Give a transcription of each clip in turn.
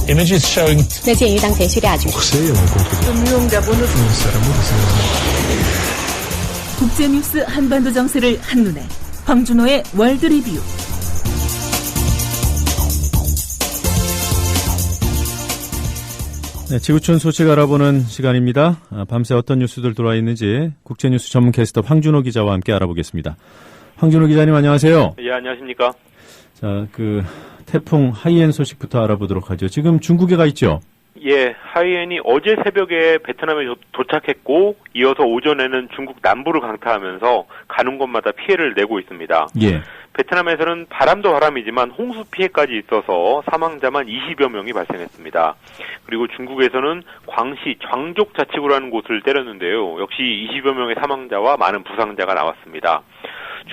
Images showing 那鉴于当前叙利亚局势， 국제뉴스 한반도 정세를 한눈에 황준호의 월드 리뷰. 네, 지구촌 소식 알아보는 시간입니다. 밤새 어떤 뉴스들 들어와 있는지 국제뉴스 전문 캐스터 황준호 기자와 함께 알아보겠습니다. 황준호 기자님 안녕하세요. 예, 안녕하십니까. 자, 태풍 하이엔 소식부터 알아보도록 하죠. 지금 중국에 가 있죠? 예, 하이엔이 어제 새벽에 베트남에 도착했고 이어서 오전에는 중국 남부를 강타하면서 가는 곳마다 피해를 내고 있습니다. 예. 베트남에서는 바람도 바람이지만 홍수 피해까지 있어서 사망자만 20여 명이 발생했습니다. 그리고 중국에서는 광시 장족 자치구라는 곳을 때렸는데요. 역시 20여 명의 사망자와 많은 부상자가 나왔습니다.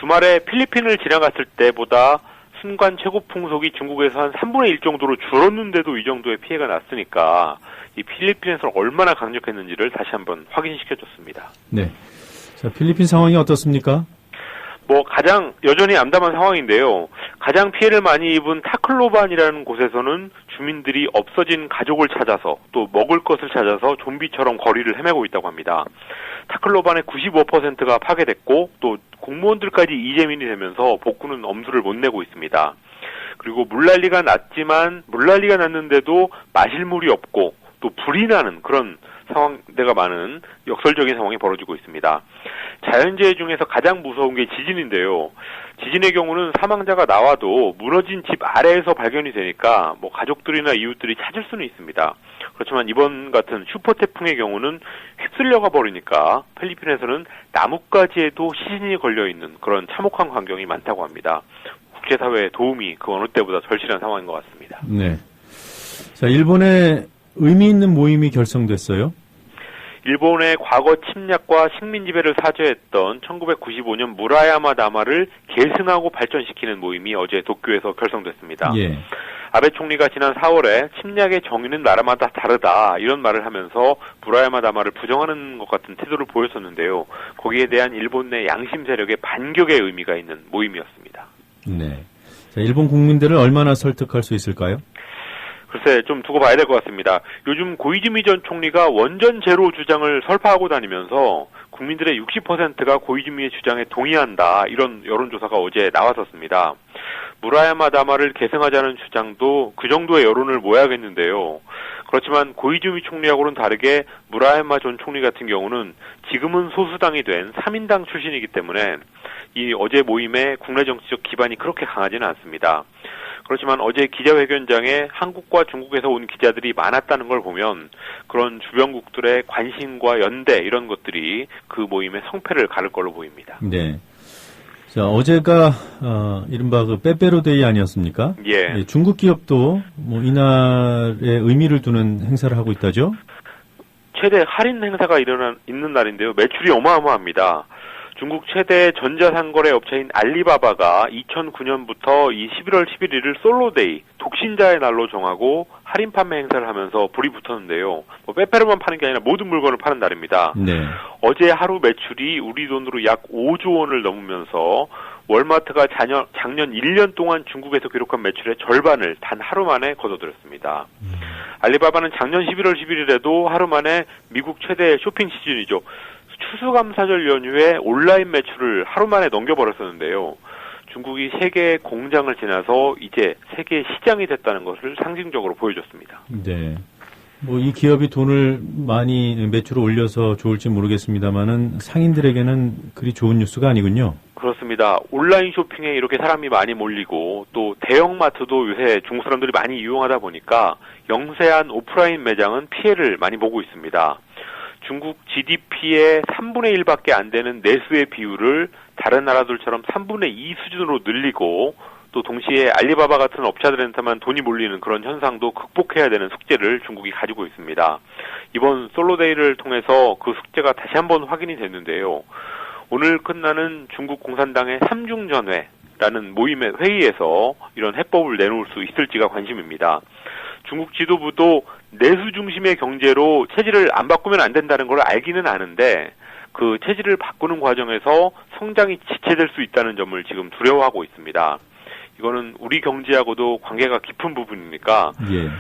주말에 필리핀을 지나갔을 때보다 순간 최고 풍속이 중국에서 한 3분의 1 정도로 줄었는데도 이 정도의 피해가 났으니까 이 필리핀에서 얼마나 강력했는지를 다시 한번 확인시켜줬습니다. 네. 자, 필리핀 상황이 어떻습니까? 가장 여전히 암담한 상황인데요. 가장 피해를 많이 입은 타클로반이라는 곳에서는 주민들이 없어진 가족을 찾아서 또 먹을 것을 찾아서 좀비처럼 거리를 헤매고 있다고 합니다. 타클로반의 95%가 파괴됐고 또 공무원들까지 이재민이 되면서 복구는 엄두를 못 내고 있습니다. 그리고 물난리가 났는데도 마실 물이 없고 또 불이 나는 그런 상황대가 많은 역설적인 상황이 벌어지고 있습니다. 자연재해 중에서 가장 무서운 게 지진인데요. 지진의 경우는 사망자가 나와도 무너진 집 아래에서 발견이 되니까 가족들이나 이웃들이 찾을 수는 있습니다. 그렇지만 이번 같은 슈퍼태풍의 경우는 휩쓸려가 버리니까 필리핀에서는 나뭇가지에도 시신이 걸려있는 그런 참혹한 광경이 많다고 합니다. 국제사회의 도움이 그 어느 때보다 절실한 상황인 것 같습니다. 네. 자, 일본의 의미 있는 모임이 결성됐어요? 일본의 과거 침략과 식민지배를 사죄했던 1995년 무라야마 다마를 계승하고 발전시키는 모임이 어제 도쿄에서 결성됐습니다. 예. 아베 총리가 지난 4월에 침략의 정의는 나라마다 다르다 이런 말을 하면서 무라야마 다마를 부정하는 것 같은 태도를 보였었는데요. 거기에 대한 일본 내 양심 세력의 반격의 의미가 있는 모임이었습니다. 네. 자, 일본 국민들을 얼마나 설득할 수 있을까요? 글쎄 좀 두고 봐야 될 것 같습니다. 요즘 고이즈미 전 총리가 원전 제로 주장을 설파하고 다니면서 국민들의 60%가 고이즈미의 주장에 동의한다 이런 여론조사가 어제 나왔었습니다. 무라야마 다마를 계승하자는 주장도 그 정도의 여론을 모아야겠는데요. 그렇지만 고이즈미 총리하고는 다르게 무라야마 전 총리 같은 경우는 지금은 소수당이 된 3인당 출신이기 때문에 이 어제 모임에 국내 정치적 기반이 그렇게 강하지는 않습니다. 그렇지만 어제 기자회견장에 한국과 중국에서 온 기자들이 많았다는 걸 보면 그런 주변국들의 관심과 연대 이런 것들이 그 모임의 성패를 가를 걸로 보입니다. 네. 자, 어제가 이른바 빼빼로데이 아니었습니까? 예. 예, 중국 기업도 이날에 의미를 두는 행사를 하고 있다죠? 최대 할인 행사가 있는 날인데요. 매출이 어마어마합니다. 중국 최대 전자상거래 업체인 알리바바가 2009년부터 이 11월 11일을 솔로데이, 독신자의 날로 정하고 할인 판매 행사를 하면서 불이 붙었는데요. 빼빼로만 파는 게 아니라 모든 물건을 파는 날입니다. 네. 어제 하루 매출이 우리 돈으로 약 5조 원을 넘으면서 월마트가 작년 1년 동안 중국에서 기록한 매출의 절반을 단 하루 만에 거둬들였습니다. 알리바바는 작년 11월 11일에도 하루 만에 미국 최대 쇼핑 시즌이죠. 추수감사절 연휴에 온라인 매출을 하루 만에 넘겨버렸었는데요. 중국이 세계 공장을 지나서 이제 세계 시장이 됐다는 것을 상징적으로 보여줬습니다. 네. 이 기업이 돈을 많이 매출을 올려서 좋을지 모르겠습니다만은 상인들에게는 그리 좋은 뉴스가 아니군요. 그렇습니다. 온라인 쇼핑에 이렇게 사람이 많이 몰리고 또 대형마트도 요새 중국 사람들이 많이 이용하다 보니까 영세한 오프라인 매장은 피해를 많이 보고 있습니다. 중국 GDP의 3분의 1밖에 안 되는 내수의 비율을 다른 나라들처럼 3분의 2 수준으로 늘리고 또 동시에 알리바바 같은 업체들한테만 돈이 몰리는 그런 현상도 극복해야 되는 숙제를 중국이 가지고 있습니다. 이번 솔로데이를 통해서 그 숙제가 다시 한번 확인이 됐는데요. 오늘 끝나는 중국 공산당의 삼중전회라는 모임의 회의에서 이런 해법을 내놓을 수 있을지가 관심입니다. 중국 지도부도 내수 중심의 경제로 체질을 안 바꾸면 안 된다는 걸 알기는 아는데 그 체질을 바꾸는 과정에서 성장이 지체될 수 있다는 점을 지금 두려워하고 있습니다. 이거는 우리 경제하고도 관계가 깊은 부분이니까 예.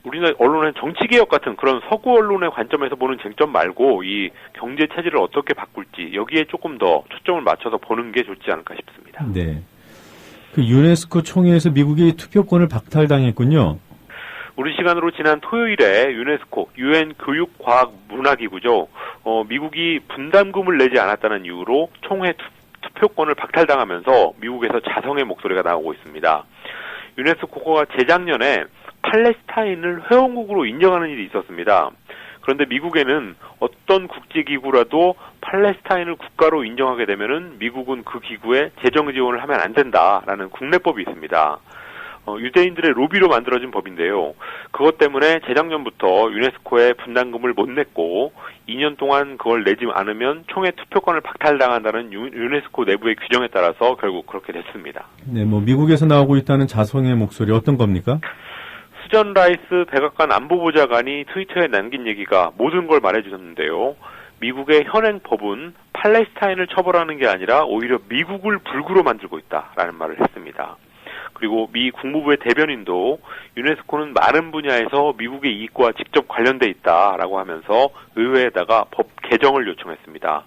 우리나라 언론은 정치개혁 같은 그런 서구 언론의 관점에서 보는 쟁점 말고 이 경제 체질을 어떻게 바꿀지 여기에 조금 더 초점을 맞춰서 보는 게 좋지 않을까 싶습니다. 네. 그 유네스코 총회에서 미국이 투표권을 박탈당했군요. 우리 시간으로 지난 토요일에 유네스코, 유엔 교육과학문화기구죠. 미국이 분담금을 내지 않았다는 이유로 총회 투표권을 박탈당하면서 미국에서 자성의 목소리가 나오고 있습니다. 유네스코가 재작년에 팔레스타인을 회원국으로 인정하는 일이 있었습니다. 그런데 미국에는 어떤 국제기구라도 팔레스타인을 국가로 인정하게 되면은 미국은 그 기구에 재정 지원을 하면 안 된다라는 국내법이 있습니다. 유대인들의 로비로 만들어진 법인데요. 그것 때문에 재작년부터 유네스코에 분담금을 못 냈고 2년 동안 그걸 내지 않으면 총회 투표권을 박탈당한다는 유네스코 내부의 규정에 따라서 결국 그렇게 됐습니다. 네, 미국에서 나오고 있다는 자성의 목소리 어떤 겁니까? 수전 라이스 백악관 안보보좌관이 트위터에 남긴 얘기가 모든 걸 말해주셨는데요. 미국의 현행 법은 팔레스타인을 처벌하는 게 아니라 오히려 미국을 불구로 만들고 있다라는 말을 했습니다. 그리고 미 국무부의 대변인도 유네스코는 많은 분야에서 미국의 이익과 직접 관련돼 있다라고 하면서 의회에다가 법 개정을 요청했습니다.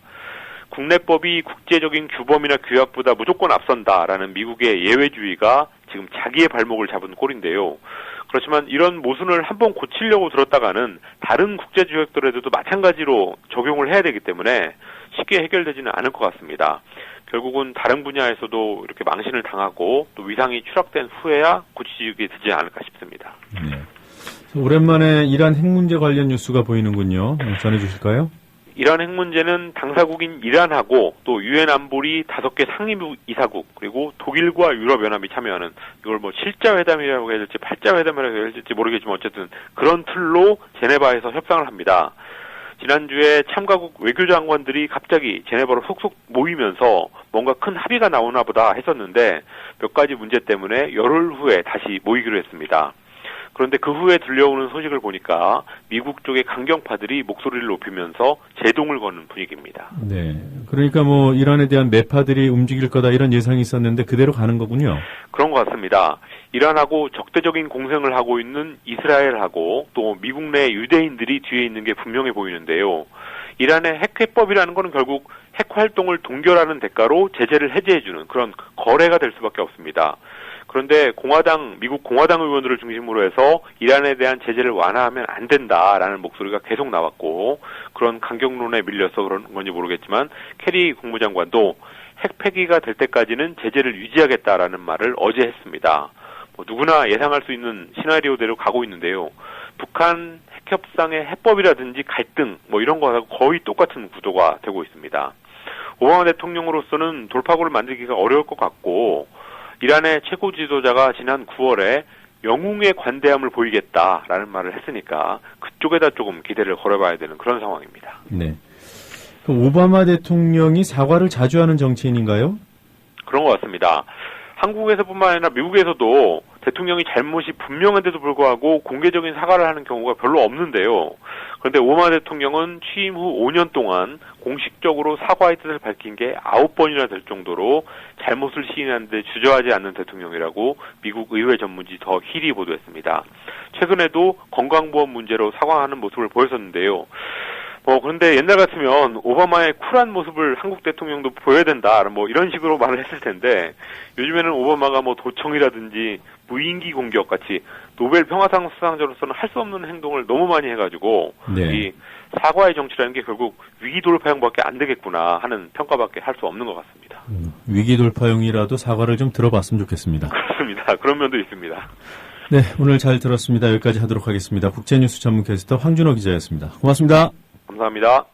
국내법이 국제적인 규범이나 규약보다 무조건 앞선다라는 미국의 예외주의가 지금 자기의 발목을 잡은 꼴인데요. 그렇지만 이런 모순을 한번 고치려고 들었다가는 다른 국제조약들에도 마찬가지로 적용을 해야 되기 때문에 쉽게 해결되지는 않을 것 같습니다. 결국은 다른 분야에서도 이렇게 망신을 당하고 또 위상이 추락된 후에야 고치게 되지 않을까 싶습니다. 네. 오랜만에 이란 핵 문제 관련 뉴스가 보이는군요. 전해주실까요? 이란 핵 문제는 당사국인 이란하고 또 유엔 안보리 5개 상임이사국 그리고 독일과 유럽연합이 참여하는 이걸 실자회담이라고 해야 될지 팔자회담이라고 해야 될지 모르겠지만 어쨌든 그런 틀로 제네바에서 협상을 합니다. 지난주에 참가국 외교장관들이 갑자기 제네바로 속속 모이면서 뭔가 큰 합의가 나오나 보다 했었는데 몇 가지 문제 때문에 열흘 후에 다시 모이기로 했습니다. 그런데 그 후에 들려오는 소식을 보니까 미국 쪽의 강경파들이 목소리를 높이면서 제동을 거는 분위기입니다. 네. 그러니까 이란에 대한 매파들이 움직일 거다 이런 예상이 있었는데 그대로 가는 거군요. 그런 것 같습니다. 이란하고 적대적인 공생을 하고 있는 이스라엘하고 또 미국 내 유대인들이 뒤에 있는 게 분명해 보이는데요. 이란의 핵해법이라는 것은 결국 핵 활동을 동결하는 대가로 제재를 해제해주는 그런 거래가 될 수밖에 없습니다. 그런데 미국 공화당 의원들을 중심으로 해서 이란에 대한 제재를 완화하면 안 된다라는 목소리가 계속 나왔고 그런 강경론에 밀려서 그런 건지 모르겠지만 캐리 국무장관도 핵 폐기가 될 때까지는 제재를 유지하겠다라는 말을 어제 했습니다. 누구나 예상할 수 있는 시나리오대로 가고 있는데요. 북한 핵협상의 해법이라든지 갈등 이런 거하고 거의 똑같은 구도가 되고 있습니다. 오바마 대통령으로서는 돌파구를 만들기가 어려울 것 같고 이란의 최고 지도자가 지난 9월에 영웅의 관대함을 보이겠다라는 말을 했으니까 그쪽에다 조금 기대를 걸어봐야 되는 그런 상황입니다. 네. 그럼 오바마 대통령이 사과를 자주 하는 정치인인가요? 그런 것 같습니다. 한국에서뿐만 아니라 미국에서도 대통령이 잘못이 분명한데도 불구하고 공개적인 사과를 하는 경우가 별로 없는데요. 그런데 오바마 대통령은 취임 후 5년 동안 공식적으로 사과의 뜻을 밝힌 게 9번이나 될 정도로 잘못을 시인하는데 주저하지 않는 대통령이라고 미국 의회 전문지 더 힐이 보도했습니다. 최근에도 건강보험 문제로 사과하는 모습을 보였었는데요. 그런데 옛날 같으면 오바마의 쿨한 모습을 한국 대통령도 보여야 된다, 이런 식으로 말을 했을 텐데, 요즘에는 오바마가 도청이라든지 무인기 공격 같이 노벨 평화상 수상자로서는 할 수 없는 행동을 너무 많이 해가지고, 네. 이 사과의 정치라는 게 결국 위기 돌파형밖에 안 되겠구나 하는 평가밖에 할 수 없는 것 같습니다. 위기 돌파형이라도 사과를 좀 들어봤으면 좋겠습니다. 그렇습니다. 그런 면도 있습니다. 네, 오늘 잘 들었습니다. 여기까지 하도록 하겠습니다. 국제뉴스 전문 캐스터 황준호 기자였습니다. 고맙습니다. 감사합니다.